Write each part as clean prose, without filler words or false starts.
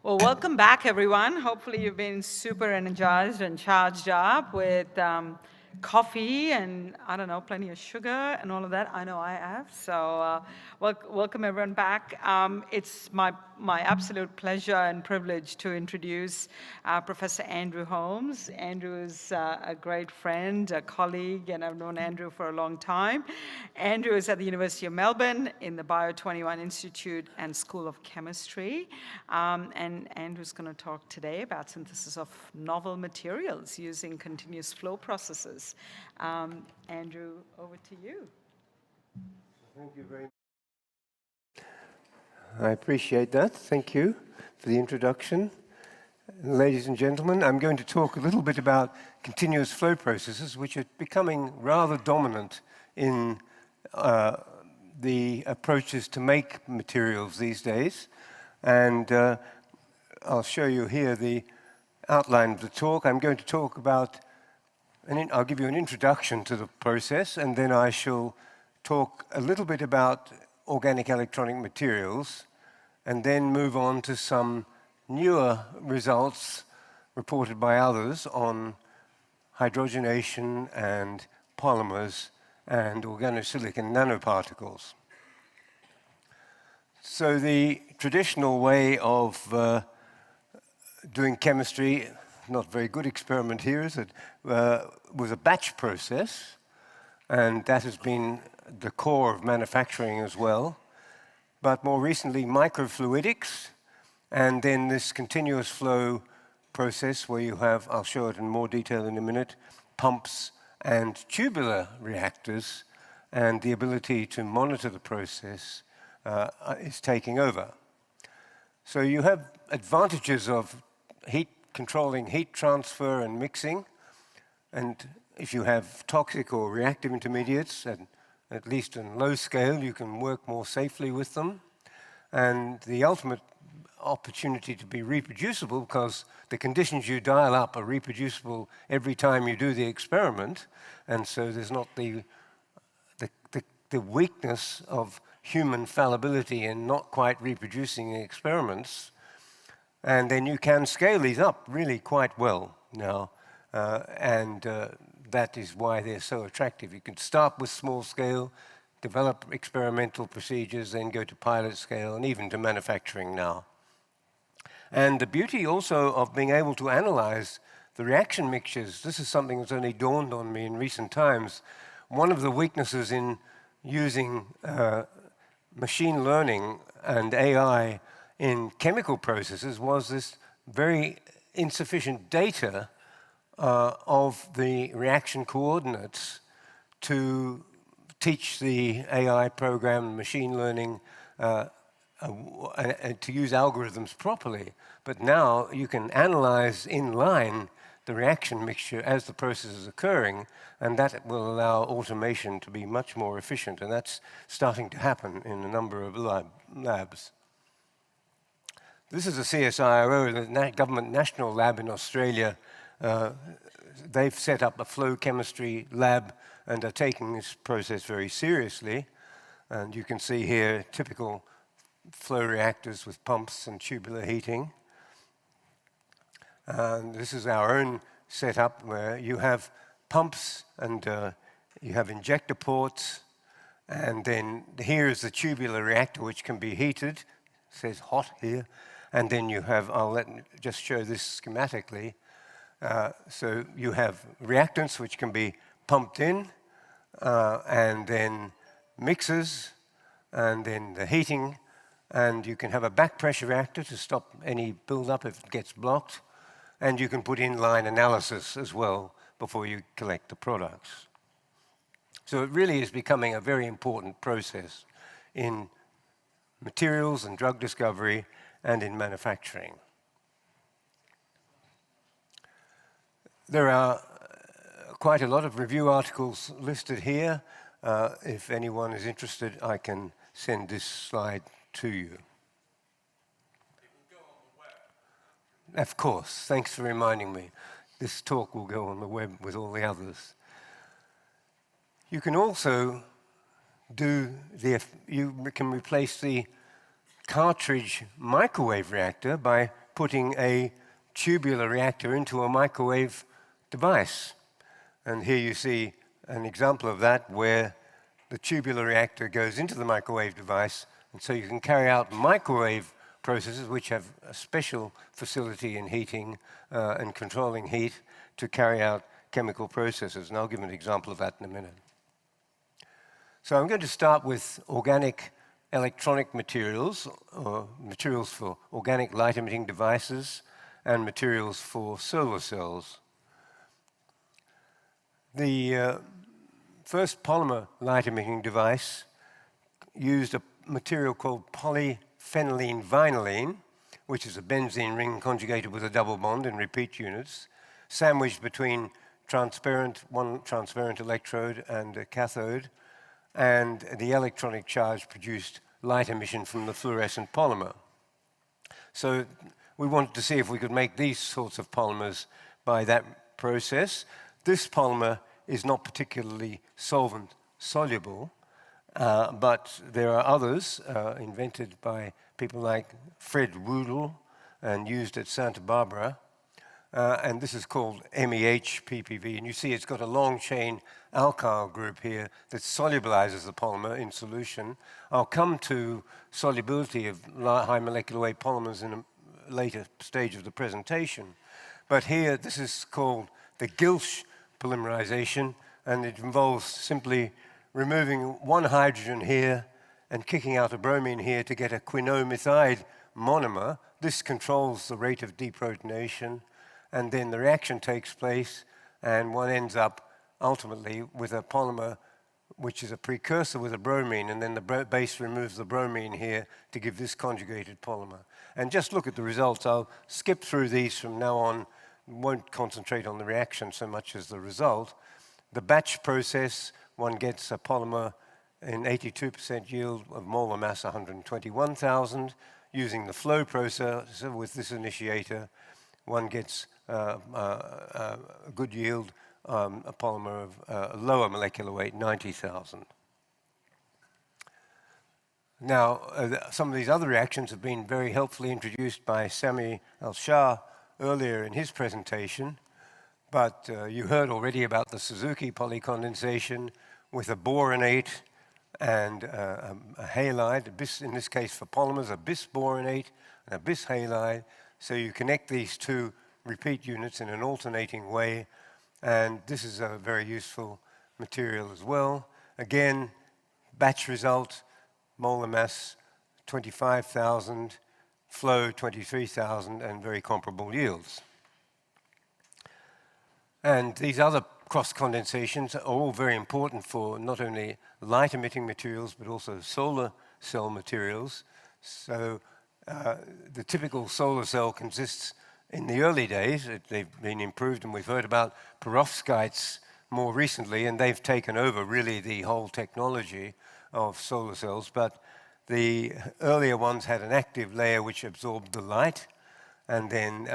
Well, welcome back, everyone. Hopefully, you've been super energized and charged up with coffee and, I don't know, plenty of sugar and all of that. I know I have. So, welcome everyone back. It's my absolute pleasure and privilege to introduce Professor Andrew Holmes. Andrew is a great friend, a colleague, and I've known Andrew for a long time. Andrew is at the University of Melbourne in the Bio 21 Institute and School of Chemistry. And Andrew's going to talk today about synthesis of novel materials using continuous flow processes. Andrew, over to you. Thank you very much. I appreciate that. Thank you for the introduction. Ladies and gentlemen, I'm going to talk a little bit about continuous flow processes, which are becoming rather dominant in the approaches to make materials these days. And I'll show you here the outline of the talk. I'm going to talk about, I'll give you an introduction to the process, and then I shall talk a little bit about organic electronic materials, and then move on to some newer results reported by others on hydrogenation and polymers and organosilicon nanoparticles. So the traditional way of doing chemistry, not a very good experiment here, is it, was a batch process, and that has been the core of manufacturing as well. But more recently, microfluidics, and then this continuous flow process where you have, I'll show it in more detail in a minute, pumps and tubular reactors, and the ability to monitor the process is taking over. So you have advantages of controlling heat transfer and mixing, and if you have toxic or reactive intermediates, and at least in low scale, you can work more safely with them. And the ultimate opportunity to be reproducible, because the conditions you dial up are reproducible every time you do the experiment, and so there's not the weakness of human fallibility in not quite reproducing the experiments. And then you can scale these up really quite well now, and that is why they're so attractive. You can start with small scale, develop experimental procedures, then go to pilot scale, and even to manufacturing now. And the beauty also of being able to analyze the reaction mixtures, this is something that's only dawned on me in recent times. One of the weaknesses in using machine learning and AI in chemical processes was this very insufficient data of the reaction coordinates to teach the AI program, machine learning, to use algorithms properly. But now you can analyze in line the reaction mixture as the process is occurring, and that will allow automation to be much more efficient, and that's starting to happen in a number of labs. This is a CSIRO, the Government National Lab in Australia. They've set up a flow chemistry lab and are taking this process very seriously. And you can see here typical flow reactors with pumps and tubular heating. And this is our own setup where you have pumps and you have injector ports. And then here is the tubular reactor, which can be heated. It says hot here. And then you have, just show this schematically. So you have reactants which can be pumped in, and then mixers, and then the heating, and you can have a back pressure reactor to stop any buildup if it gets blocked, and you can put in-line analysis as well before you collect the products. So it really is becoming a very important process in materials and drug discovery and in manufacturing. There are quite a lot of review articles listed here. If anyone is interested, I can send this slide to you. It will go on the web. Of course, thanks for reminding me. This talk will go on the web with all the others. You can also you can replace the cartridge microwave reactor by putting a tubular reactor into a microwave device. And here you see an example of that where the tubular reactor goes into the microwave device, and so you can carry out microwave processes which have a special facility in heating and controlling heat to carry out chemical processes. And I'll give an example of that in a minute. So I'm going to start with organic electronic materials, or materials for organic light-emitting devices, and materials for solar cells. The first polymer light-emitting device used a material called polyphenylene vinylene, which is a benzene ring conjugated with a double bond in repeat units, sandwiched between one transparent electrode and a cathode, and the electronic charge produced light emission from the fluorescent polymer. So we wanted to see if we could make these sorts of polymers by that process. This polymer is not particularly solvent soluble, but there are others invented by people like Fred Rudel and used at Santa Barbara. And this is called MEH PPV. And you see it's got a long chain alkyl group here that solubilizes the polymer in solution. I'll come to solubility of high molecular weight polymers in a later stage of the presentation. But here, this is called the Gilch polymerization, and it involves simply removing one hydrogen here and kicking out a bromine here to get a quinomethide monomer. This controls the rate of deprotonation, and then the reaction takes place, and one ends up ultimately with a polymer which is a precursor with a bromine, and then the base removes the bromine here to give this conjugated polymer. And just look at the results. I'll skip through these from now on, won't concentrate on the reaction so much as the result. The batch process, one gets a polymer in 82% yield of molar mass 121,000. Using the flow processor with this initiator, one gets a good yield, a polymer of lower molecular weight, 90,000. Now, some of these other reactions have been very helpfully introduced by Sami Al-Shah earlier in his presentation, but you heard already about the Suzuki polycondensation with a boronate and a halide, in this case for polymers, a bisboronate and a bishalide. So you connect these two repeat units in an alternating way, and this is a very useful material as well. Again, batch result, molar mass 25,000, flow 23,000, and very comparable yields. And these other cross-condensations are all very important for not only light-emitting materials, but also solar cell materials. So the typical solar cell consists, in the early days, they've been improved, and we've heard about perovskites more recently, and they've taken over really the whole technology of solar cells. But the earlier ones had an active layer which absorbed the light, and then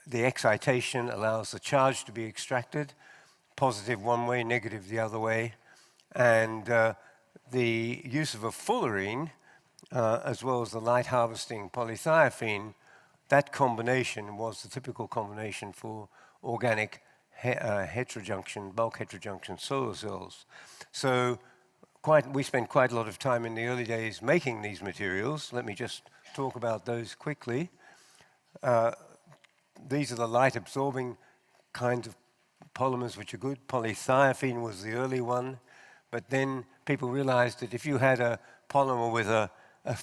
the excitation allows the charge to be extracted, positive one way, negative the other way. And the use of a fullerene, as well as the light harvesting polythiophene, that combination was the typical combination for organic heterojunction, bulk heterojunction solar cells. So we spent quite a lot of time in the early days making these materials. Let me just talk about those quickly. These are the light-absorbing kinds of polymers which are good. Polythiophene was the early one, but then people realized that if you had a polymer with a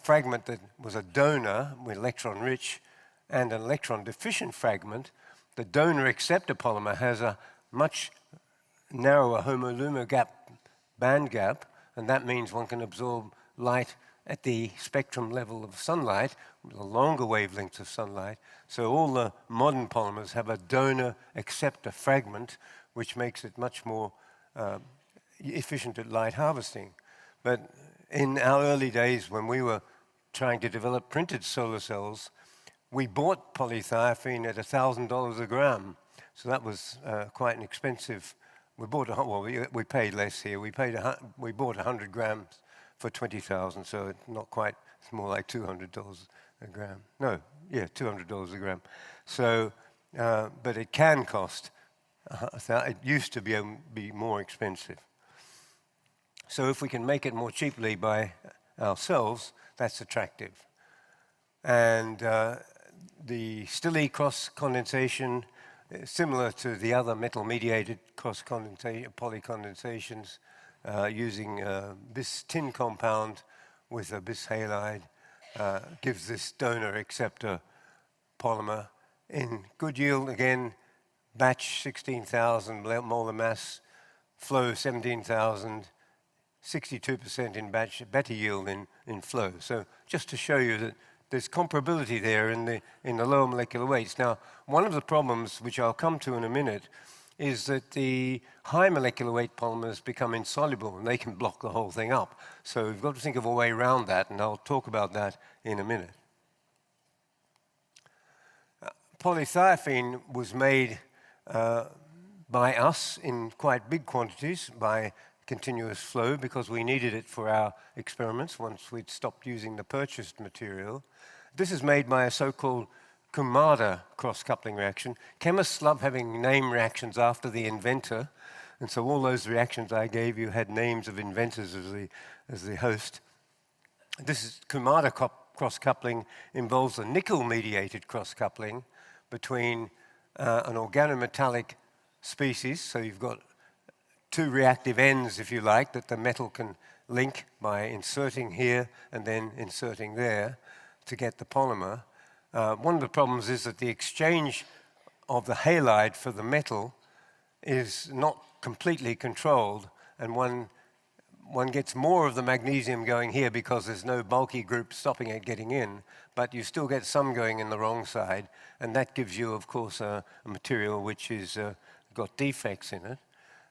fragment that was a donor, with electron-rich, and an electron-deficient fragment, the donor acceptor polymer has a much narrower homolumo gap, band gap, and that means one can absorb light at the spectrum level of sunlight, with a longer wavelengths of sunlight. So all the modern polymers have a donor acceptor fragment, which makes it much more efficient at light harvesting. But in our early days, when we were trying to develop printed solar cells, we bought polythiophene at $1,000 a gram. So that was quite an expensive. We paid less here. We bought 100 grams for 20,000, so not quite. It's more like $200 a gram. No, yeah, $200 a gram. So, but it can cost, it used to be more expensive. So if we can make it more cheaply by ourselves, that's attractive. And the Stille cross-condensation, similar to the other metal-mediated polycondensations, using this tin compound with a bis halide, gives this donor acceptor polymer in good yield. Again, batch 16,000 molar mass, flow 17,000, 62% in batch, better yield in flow. So just to show you that there's comparability there in the lower molecular weights. Now, one of the problems, which I'll come to in a minute, is that the high molecular weight polymers become insoluble and they can block the whole thing up. So we've got to think of a way around that, and I'll talk about that in a minute. Polythiophene was made by us in quite big quantities by continuous flow because we needed it for our experiments once we'd stopped using the purchased material. This is made by a so-called Kumada cross-coupling reaction. Chemists love having name reactions after the inventor, and so all those reactions I gave you had names of inventors as the host. This is Kumada cross-coupling involves a nickel-mediated cross-coupling between an organometallic species, so you've got two reactive ends, if you like, that the metal can link by inserting here and then inserting there to get the polymer. One of the problems is that the exchange of the halide for the metal is not completely controlled, and one gets more of the magnesium going here because there's no bulky group stopping it getting in, but you still get some going in the wrong side, and that gives you, of course, a material which is got defects in it.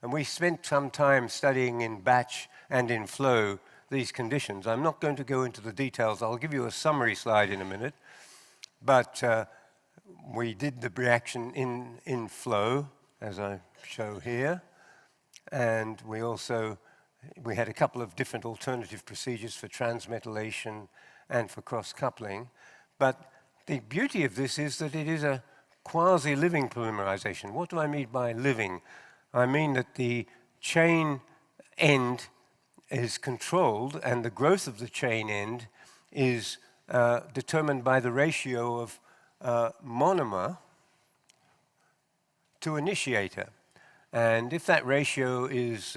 And we spent some time studying in batch and in flow these conditions. I'm not going to go into the details. I'll give you a summary slide in a minute. But we did the reaction in flow, as I show here. And we had a couple of different alternative procedures for transmetallation and for cross-coupling. But the beauty of this is that it is a quasi-living polymerization. What do I mean by living? I mean that the chain end is controlled, and the growth of the chain end is determined by the ratio of monomer to initiator. And if that ratio is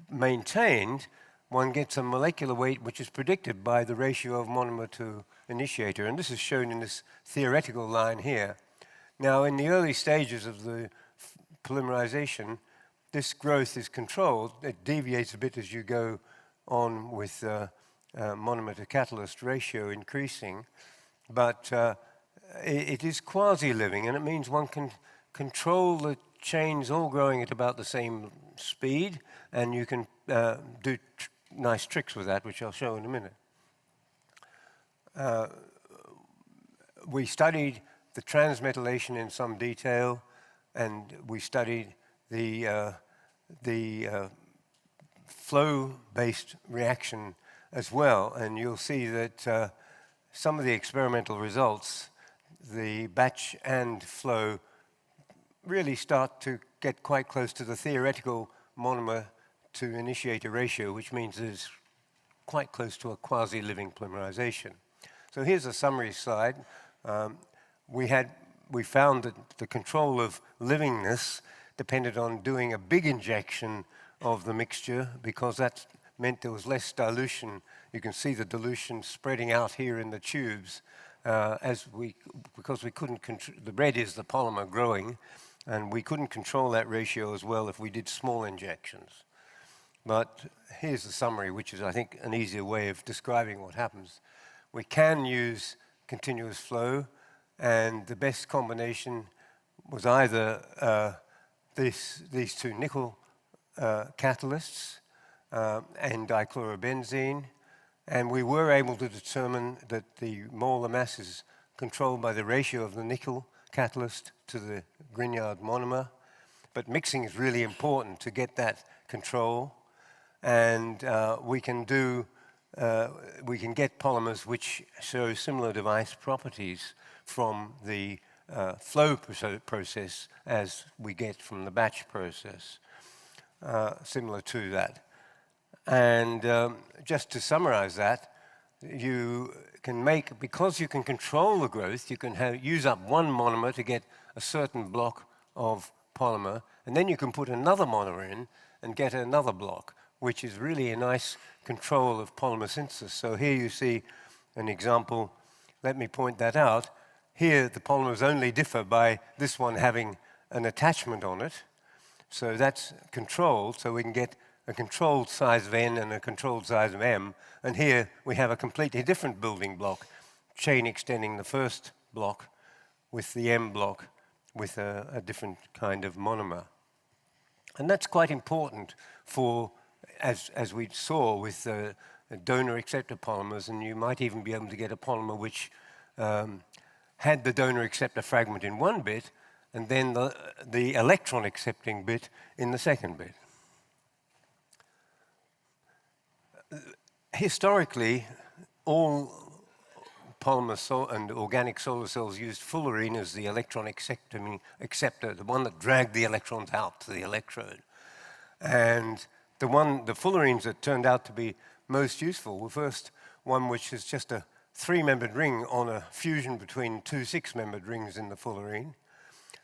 maintained, one gets a molecular weight which is predicted by the ratio of monomer to initiator. And this is shown in this theoretical line here. Now, in the early stages of the polymerization, this growth is controlled. It deviates a bit as you go on with monomer to catalyst ratio increasing, but it is quasi-living, and it means one can control the chains all growing at about the same speed, and you can do nice tricks with that, which I'll show in a minute. We studied the transmetallation in some detail, and we studied the flow-based reaction as well. And you'll see that some of the experimental results, the batch and flow, really start to get quite close to the theoretical monomer to initiator ratio, which means it's quite close to a quasi-living polymerization. So here's a summary slide. We found that the control of livingness depended on doing a big injection of the mixture because that meant there was less dilution. You can see the dilution spreading out here in the tubes because we couldn't control, the red is the polymer growing, and we couldn't control that ratio as well if we did small injections. But here's the summary, which is, I think, an easier way of describing what happens. We can use continuous flow, and the best combination was either these two nickel catalysts and dichlorobenzene, and we were able to determine that the molar mass is controlled by the ratio of the nickel catalyst to the Grignard monomer. But mixing is really important to get that control, and we can do we can get polymers which show similar device properties from the flow process as we get from the batch process, similar to that. And just to summarize that, you can make, because you can control the growth, you can use up one monomer to get a certain block of polymer, and then you can put another monomer in and get another block, which is really a nice control of polymer synthesis. So here you see an example. Let me point that out. Here the polymers only differ by this one having an attachment on it. So that's controlled, so we can get a controlled size of N and a controlled size of M. And here we have a completely different building block, chain extending the first block with the M block with a different kind of monomer. And that's quite important for, as we saw with donor acceptor polymers, and you might even be able to get a polymer which had the donor acceptor fragment in one bit and then the electron accepting bit in the second bit. Historically, all polymer and organic solar cells used fullerene as the electron acceptor, the one that dragged the electrons out to the electrode. And the fullerenes that turned out to be most useful were first one which is just a 3-membered ring on a fusion between 2 6-membered rings in the fullerene.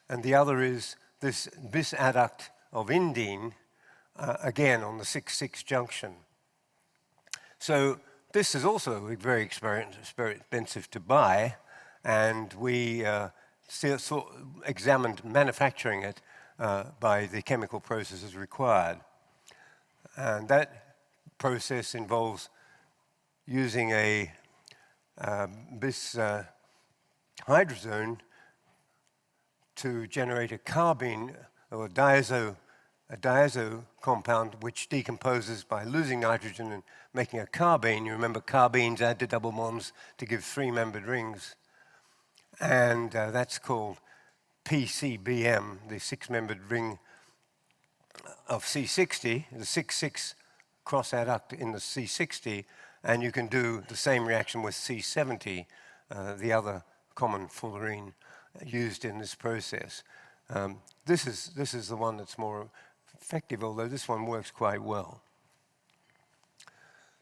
And the other is this bis adduct of indene, again on the 6-6 junction. So this is also very expensive to buy, and we examined manufacturing it by the chemical processes required. And that process involves using a bis hydrazone to generate a carbene or a diazo compound which decomposes by losing nitrogen and making a carbene. You remember carbenes add to double bonds to give 3-membered rings. And that's called PCBM, the 6-membered ring of C60, the 6-6 cross adduct in the C60, and you can do the same reaction with C70, the other common fullerene used in this process. This is the one that's more effective, although this one works quite well.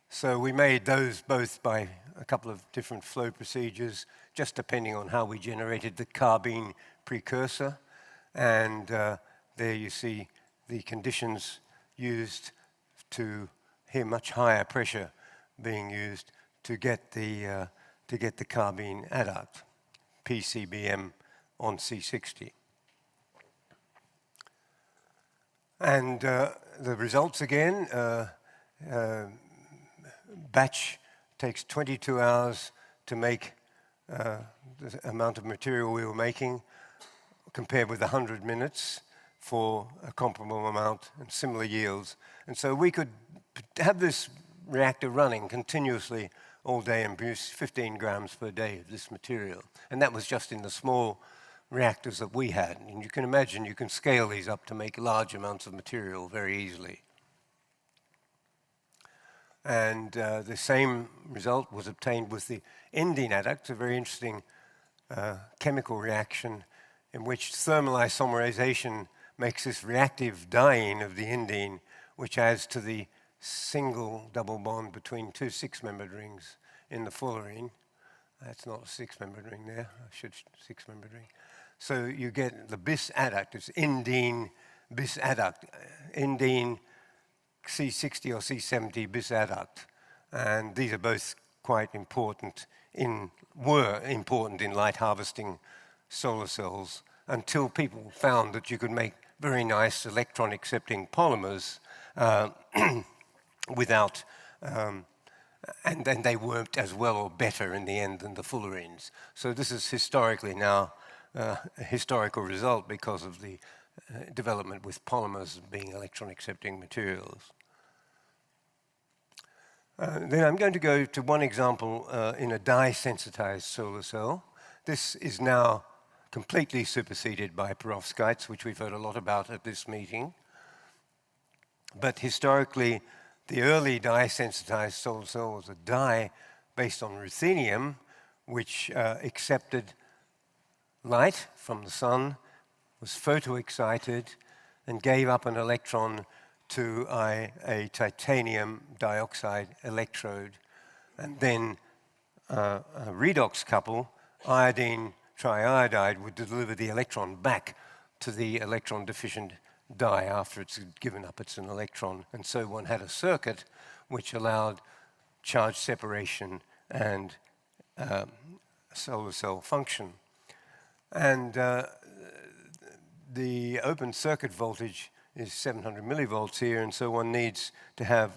So we made those both by a couple of different flow procedures, just depending on how we generated the carbene precursor. And there you see the conditions used to hear much higher pressure being used to get the carbene adduct, PCBM on C60. And the results again, batch takes 22 hours to make the amount of material we were making, compared with 100 minutes for a comparable amount and similar yields. And so we could have this reactor running continuously all day and produce 15 grams per day of this material. And that was just in the small reactors that we had. And you can imagine you can scale these up to make large amounts of material very easily. And the same result was obtained with the indene adduct, a very interesting chemical reaction in which thermal isomerization makes this reactive dying of the indene, which adds to the single double bond between 2 6-membered rings in the fullerene. That's not a 6-membered ring there, I should 6-membered ring. So you get the bis adduct, it's indene bis adduct, indene C60 or C70 bis adduct. And these are both quite important were important in light harvesting solar cells until people found that you could make very nice electron accepting polymers without, and then they worked as well or better in the end than the fullerenes. So this is historically now a historical result because of the development with polymers being electron accepting materials. Then I'm going to go to one example in a dye-sensitized solar cell. This is now completely superseded by perovskites, which we've heard a lot about at this meeting. But historically, The early dye-sensitized solar cell was a dye based on ruthenium, which accepted light from the sun, was photoexcited, and gave up an electron to a titanium dioxide electrode. And then a redox couple, iodine triiodide, would deliver the electron back to the electron-deficient dye after it's given up its an electron. And so one had a circuit which allowed charge separation and solar cell function. And the open circuit voltage is 700 millivolts here, and so one needs to have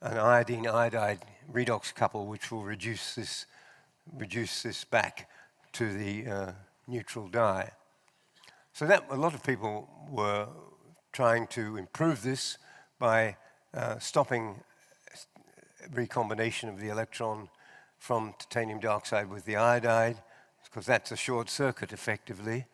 an iodine iodide redox couple which will reduce this back to the neutral dye. So that a lot of people were trying to improve this by stopping recombination of the electron from titanium dioxide with the iodide, because that's a short circuit effectively.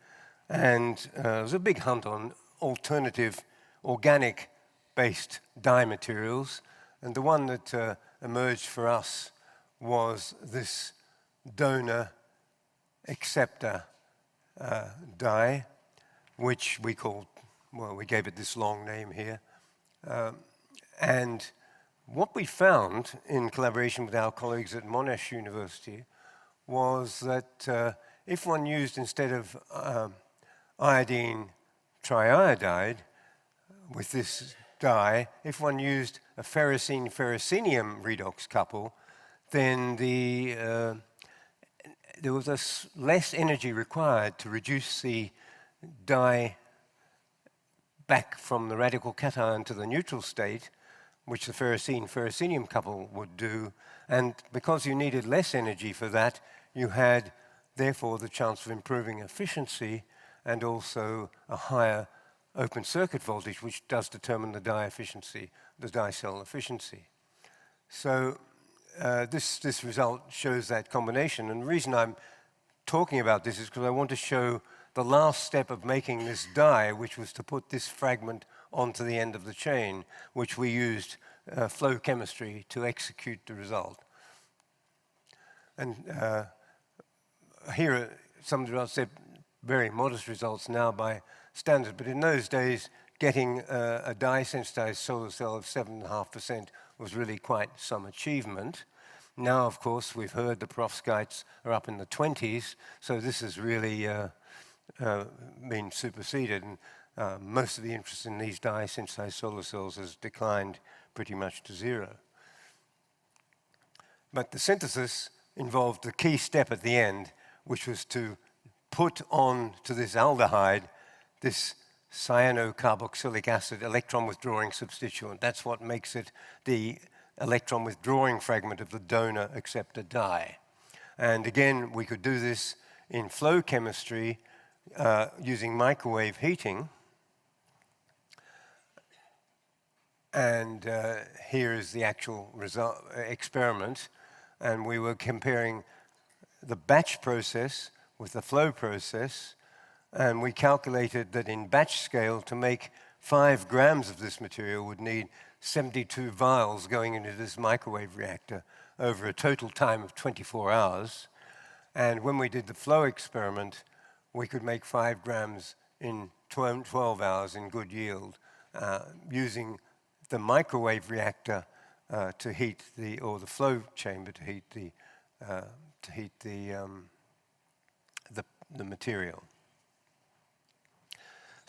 And there was a big hunt on alternative organic-based dye materials. And the one that emerged for us was this donor acceptor dye, which we called, well, we gave it this long name here. And what we found in collaboration with our colleagues at Monash University was that if one used, instead of iodine triiodide with this dye, if one used a ferrocene-ferrocenium redox couple, then there was less energy required to reduce the dye back from the radical cation to the neutral state, which the ferrocene-ferrocenium couple would do. And because you needed less energy for that, you had, therefore, the chance of improving efficiency and also a higher open circuit voltage, which does determine the dye efficiency, the dye cell efficiency. So this result shows that combination. And the reason I'm talking about this is because I want to show the last step of making this dye, which was to put this fragment onto the end of the chain, which we used flow chemistry to execute the result. And here are some of the results. They're very modest results now by standards, but in those days, getting a dye-sensitized solar cell of 7.5% was really quite some achievement. Now, of course, we've heard the perovskites are up in the 20s, so this has really been superseded. And most of the interest in these dye-sensitized solar cells has declined pretty much to zero. But the synthesis involved the key step at the end, which was to put on to this aldehyde this cyanocarboxylic acid electron withdrawing substituent. That's what makes it the electron withdrawing fragment of the donor acceptor dye. And again, we could do this in flow chemistry using microwave heating. And here is the actual result, experiment. And we were comparing the batch process with the flow process. And we calculated that in batch scale, to make 5 grams of this material would need 72 vials going into this microwave reactor over a total time of 24 hours. And when we did the flow experiment, we could make 5 grams in 12 hours in good yield using the microwave reactor to heat or the flow chamber to heat the material.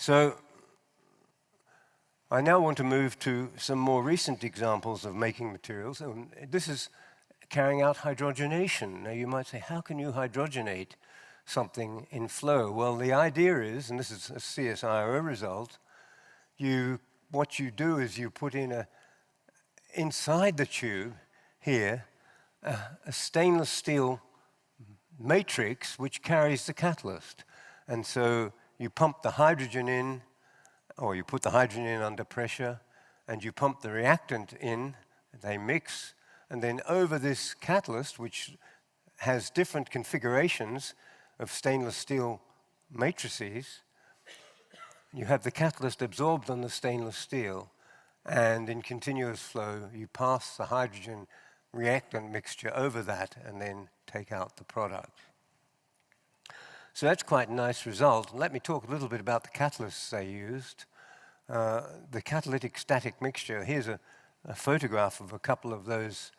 So I now want to move to some more recent examples of making materials. And this is carrying out hydrogenation. Now you might say, how can you hydrogenate something in flow? Well, the idea is, and this is a CSIRO result, what you do is you put in inside the tube here a stainless steel matrix which carries the catalyst. And so you pump the hydrogen in, or you put the hydrogen in under pressure, and you pump the reactant in, they mix, and then over this catalyst, which has different configurations of stainless steel matrices, you have the catalyst absorbed on the stainless steel, and in continuous flow, you pass the hydrogen reactant mixture over that and then take out the product. So that's quite a nice result. Let me talk a little bit about the catalysts they used. The catalytic static mixture, here's a photograph of a couple of those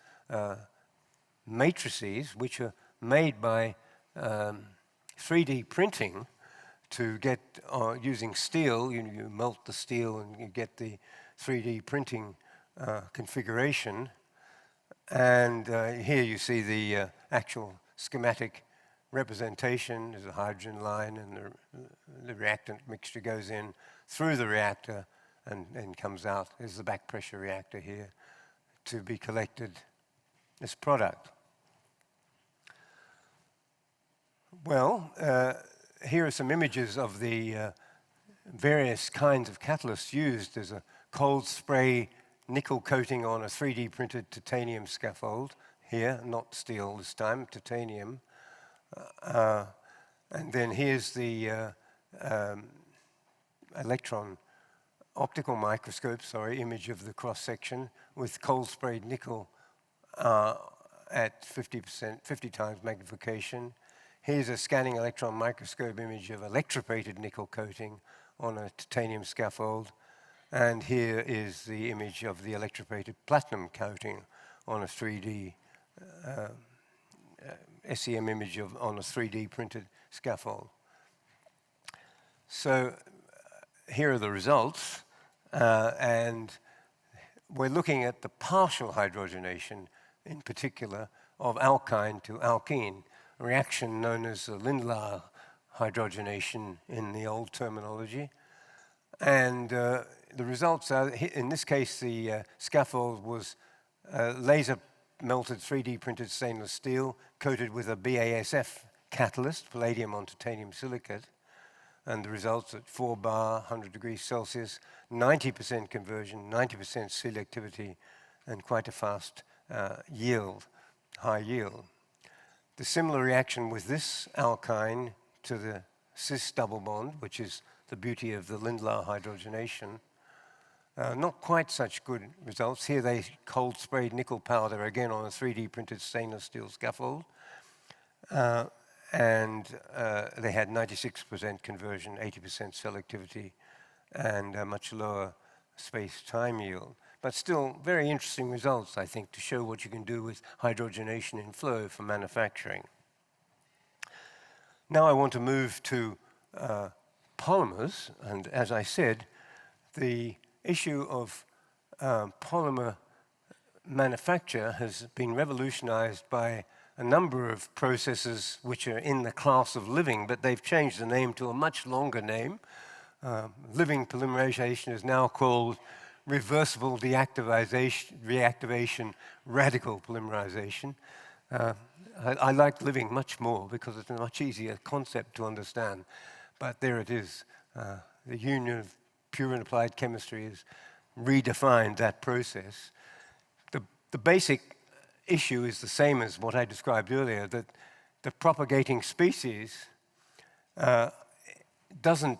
matrices, which are made by 3D printing to get, using steel, you melt the steel and you get the 3D printing configuration. And here you see the actual schematic representation. There's a hydrogen line, and the reactant mixture goes in through the reactor and comes out. There's the back pressure reactor here to be collected as product. Well, here are some images of the various kinds of catalysts used. There's a cold spray nickel coating on a 3D printed titanium scaffold here, not steel this time, titanium. And then here's the optical microscope, image of the cross-section with cold sprayed nickel at 50 times magnification. Here's a scanning electron microscope image of electroplated nickel coating on a titanium scaffold. And here is the image of the electroplated platinum coating on a 3D SEM image on a 3D printed scaffold. So here are the results. And we're looking at the partial hydrogenation, in particular, of alkyne to alkene, a reaction known as the Lindlar hydrogenation in the old terminology. And the results are, in this case, the scaffold was laser melted 3D printed stainless steel coated with a BASF catalyst, palladium on titanium silicate. And the results at 4 bar, 100 degrees Celsius, 90% conversion, 90% selectivity, and quite a fast yield, high yield. The similar reaction with this alkyne to the cis double bond, which is the beauty of the Lindlar hydrogenation. Not quite such good results. Here they cold sprayed nickel powder again on a 3D printed stainless steel scaffold. And they had 96% conversion, 80% selectivity, and a much lower space-time yield. But still, very interesting results, I think, to show what you can do with hydrogenation in flow for manufacturing. Now I want to move to polymers, and as I said, the issue of polymer manufacture has been revolutionized by a number of processes which are in the class of living, but they've changed the name to a much longer name. Living polymerization is now called reversible reactivation radical polymerization. I like living much more because it's a much easier concept to understand. But there it is. The Union of Pure and Applied Chemistry has redefined that process. The basic issue is the same as what I described earlier, that the propagating species doesn't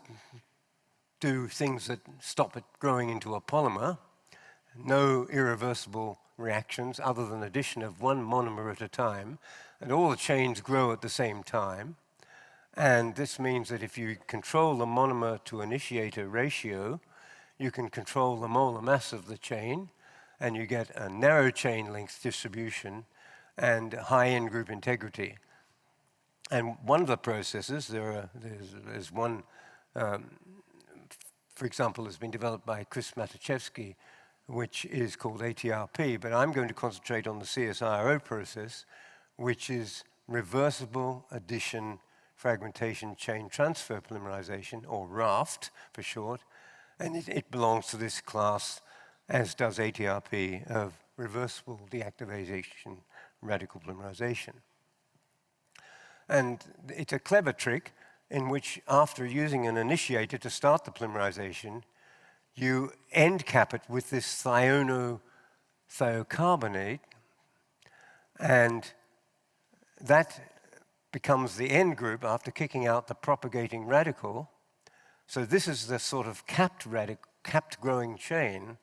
do things that stop it growing into a polymer. No irreversible reactions other than addition of one monomer at a time, and all the chains grow at the same time. And this means that if you control the monomer to initiator ratio, you can control the molar mass of the chain, and you get a narrow chain length distribution and high end-group integrity. And one of the processes, there's one, for example, has been developed by Chris Matuszewski, which is called ATRP, but I'm going to concentrate on the CSIRO process, which is reversible addition fragmentation chain transfer polymerization, or RAFT for short, and it belongs to this class, as does ATRP, of reversible deactivation radical polymerization. And it's a clever trick in which, after using an initiator to start the polymerization, you end cap it with this thiocarbonate, and that becomes the end group after kicking out the propagating radical. So this is the sort of capped growing chain,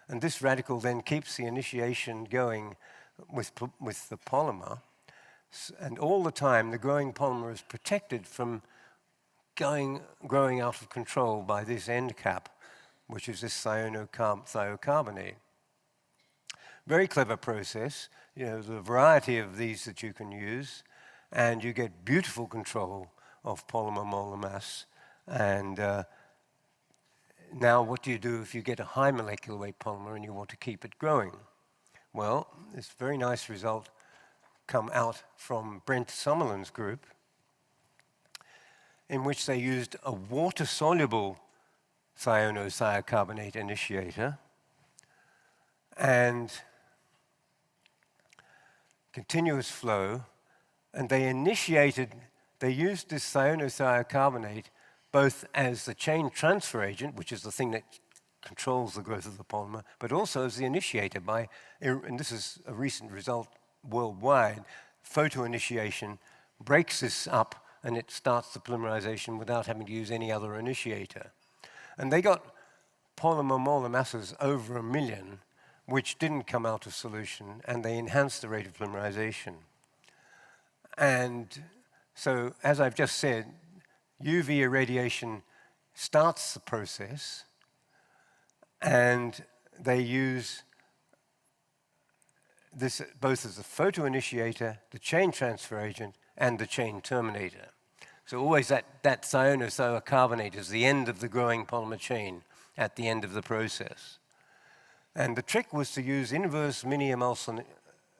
And this radical then keeps the initiation going with the polymer. And all the time, the growing polymer is protected from growing out of control by this end cap, which is this thiocarbonate. Very clever process. There's a variety of these that you can use, and you get beautiful control of polymer molar mass. And now what do you do if you get a high molecular weight polymer and you want to keep it growing? Well, this very nice result come out from Brent Summerlin's group, in which they used a water-soluble thiocarbonate initiator and continuous flow, and they used this thiocarbonate both as the chain transfer agent, which is the thing that controls the growth of the polymer, but also as the initiator and this is a recent result worldwide, photoinitiation breaks this up and it starts the polymerization without having to use any other initiator. And they got polymer molar masses over 1 million, which didn't come out of solution, and they enhanced the rate of polymerization. And so, as I've just said, UV irradiation starts the process, and they use this both as a photoinitiator, the chain transfer agent, and the chain terminator. So always that thiocarbonate is the end of the growing polymer chain at the end of the process. And the trick was to use inverse mini-emulsion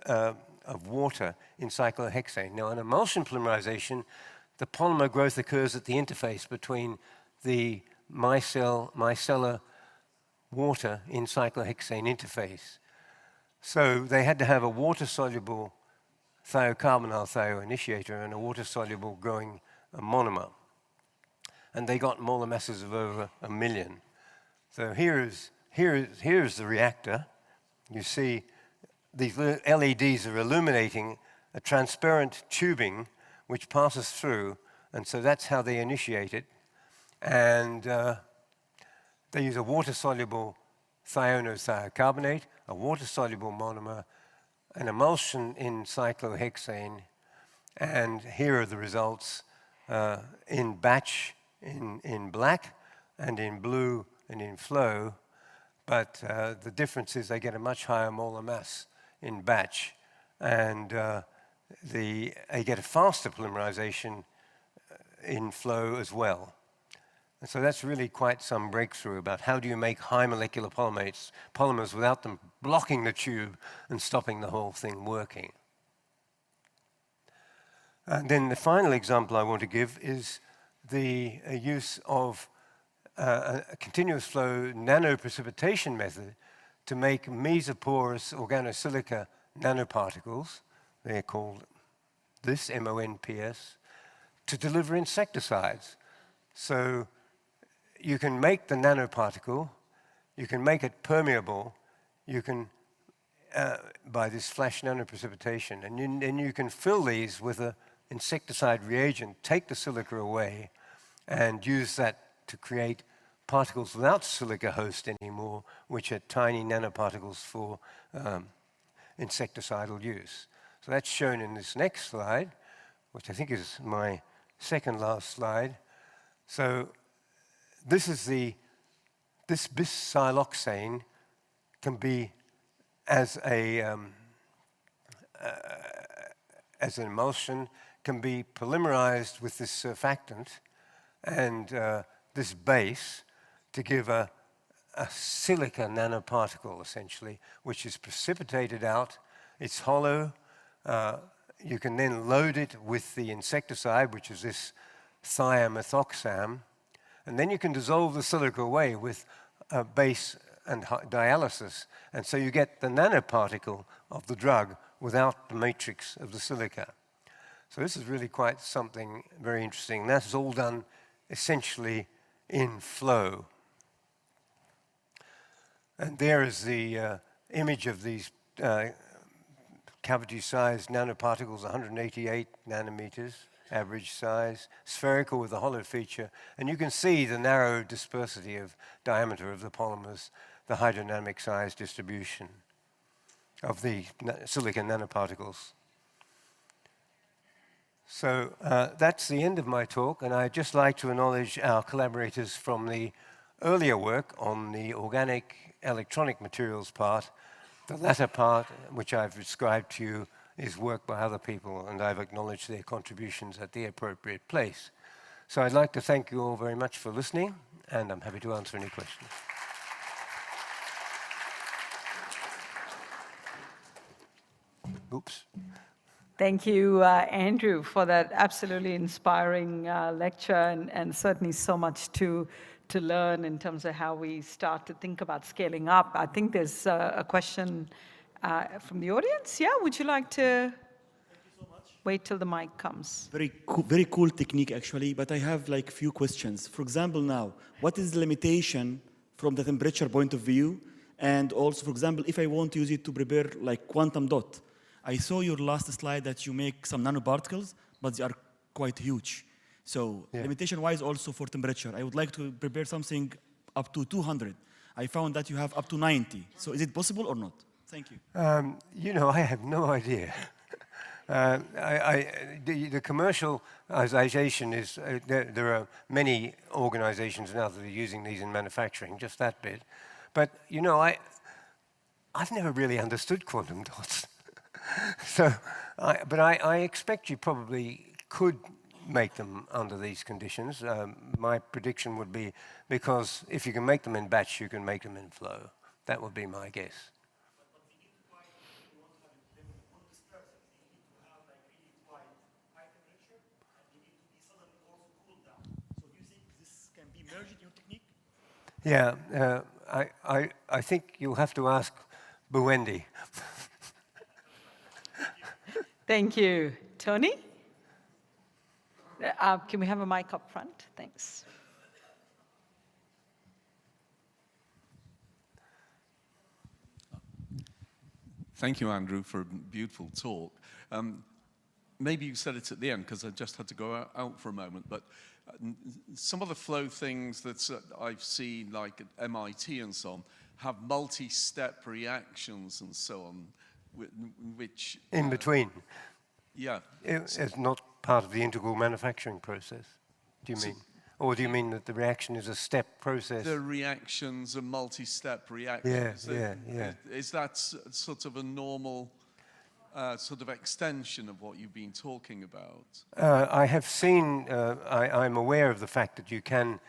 of water in cyclohexane. Now, in emulsion polymerization, the polymer growth occurs at the interface between the micellar water in cyclohexane interface. So they had to have a water-soluble thiocarbonyl thioinitiator and a water-soluble growing monomer. And they got molar masses of over 1 million. So here's the reactor. You see these LEDs are illuminating a transparent tubing which passes through, and so that's how they initiate it. And they use a water-soluble thiocarbonate, a water-soluble monomer, an emulsion in cyclohexane, and here are the results in batch in black, and in blue and in flow. But the difference is they get a much higher molar mass in batch, and they get a faster polymerization in flow as well. And so that's really quite some breakthrough about how do you make high molecular polymers without them blocking the tube and stopping the whole thing working. And then the final example I want to give is the use of a continuous flow nanoprecipitation method to make mesoporous organosilica nanoparticles. They're called this, MONPS, to deliver insecticides. So you can make the nanoparticle, you can make it permeable, you can, by this flash nanoprecipitation, and then you can fill these with an insecticide reagent, take the silica away, and use that to create particles without silica host anymore, which are tiny nanoparticles for insecticidal use. So that's shown in this next slide, which I think is my second last slide. So this bis-siloxane can be as an emulsion, can be polymerized with this surfactant and this base to give a silica nanoparticle, essentially, which is precipitated out. It's hollow. You can then load it with the insecticide, which is this thiamethoxam, and then you can dissolve the silica away with base and dialysis, and so you get the nanoparticle of the drug without the matrix of the silica. So this is really quite something very interesting. And that is all done essentially in flow. And there is the image of these cavity-sized nanoparticles, 188 nanometers, average size, spherical with a hollow feature. And you can see the narrow dispersity of diameter of the polymers the hydrodynamic size distribution of the silicon nanoparticles. So that's the end of my talk, and I'd just like to acknowledge our collaborators from the earlier work on the organic electronic materials part. The latter part, which I've described to you, is work by other people, and I've acknowledged their contributions at the appropriate place. So I'd like to thank you all very much for listening, and I'm happy to answer any questions. Oops. Thank you, Andrew, for that absolutely inspiring lecture, and certainly so much to learn in terms of how we start to think about scaling up. I think there's a question from the audience. Yeah, would you like to wait till the mic comes? Very cool technique, actually, but I have like few questions. For example, now, what is the limitation from the temperature point of view? And also, for example, if I want to use it to prepare like quantum dot, I saw your last slide that you make some nanoparticles, but they are quite huge. So limitation-wise, also for temperature, I would like to prepare something up to 200. I found that you have up to 90. So is it possible or not? Thank you. You know, I have no idea. The commercialization is, there are many organizations now that are using these in manufacturing, just that bit. But, you know, I've never really understood quantum dots. So, but I expect you probably could make them under these conditions. My prediction would be, because if you can make them in batch, you can make them in flow. That would be my guess. Yeah, I think you'll have to ask Buendi. Thank you. Tony? Can we have a mic up front? Thanks. Thank you, Andrew, for a beautiful talk. Maybe you said it at the end, because I just had to go out for a moment, but some of the flow things that I've seen, like at MIT and so on, have multi-step reactions and so on, which... In between? Yeah. It's not part of the integral manufacturing process, do you mean? Or do you mean that the reaction is a step process? The reactions are multi-step reactions. Yeah. Is that sort of a normal sort of extension of what you've been talking about? I have seen, I'm aware of the fact that you can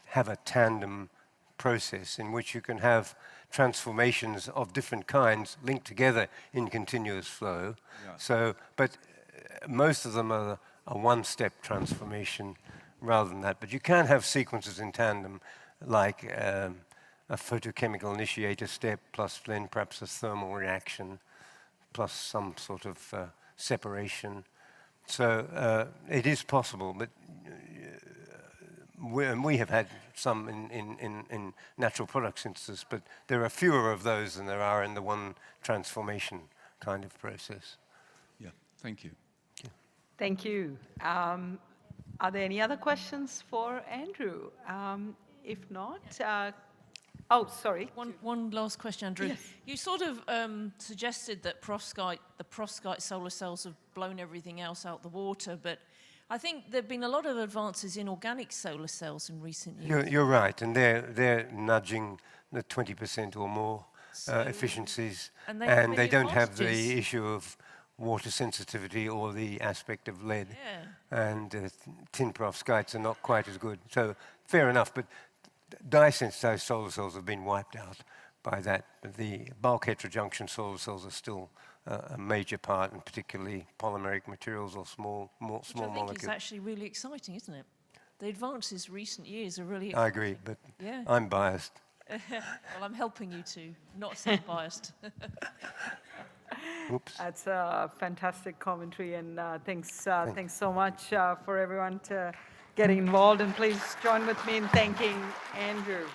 have a tandem process in which you can have transformations of different kinds linked together in continuous flow. Yeah. So, but most of them are a one-step transformation rather than that. But you can have sequences in tandem, like a photochemical initiator step plus then perhaps a thermal reaction plus some sort of separation. So it is possible, but we have had some in natural product synthesis, but there are fewer of those than there are in the one transformation kind of process. Yeah, thank you. Thank you. Are there any other questions for Andrew? If not, oh, sorry. One last question, Andrew. Yes. You sort of suggested that the perovskite solar cells have blown everything else out the water, but I think there have been a lot of advances in organic solar cells in recent years. You're right, and they're nudging the 20% or more efficiencies, and they don't have the issue of water sensitivity or the aspect of lead. Yeah. And tin perovskites are not quite as good. So fair enough, but dye-sensitized solar cells have been wiped out by that. But the bulk heterojunction solar cells are still a major part, and particularly polymeric materials or small molecules. Which I think is actually really exciting, isn't it? The advances recent years are really exciting. I agree, but I'm biased. Well, I'm helping you to not sound biased. Oops. That's a fantastic commentary, and thanks so much for everyone to getting involved. And please join with me in thanking Andrew.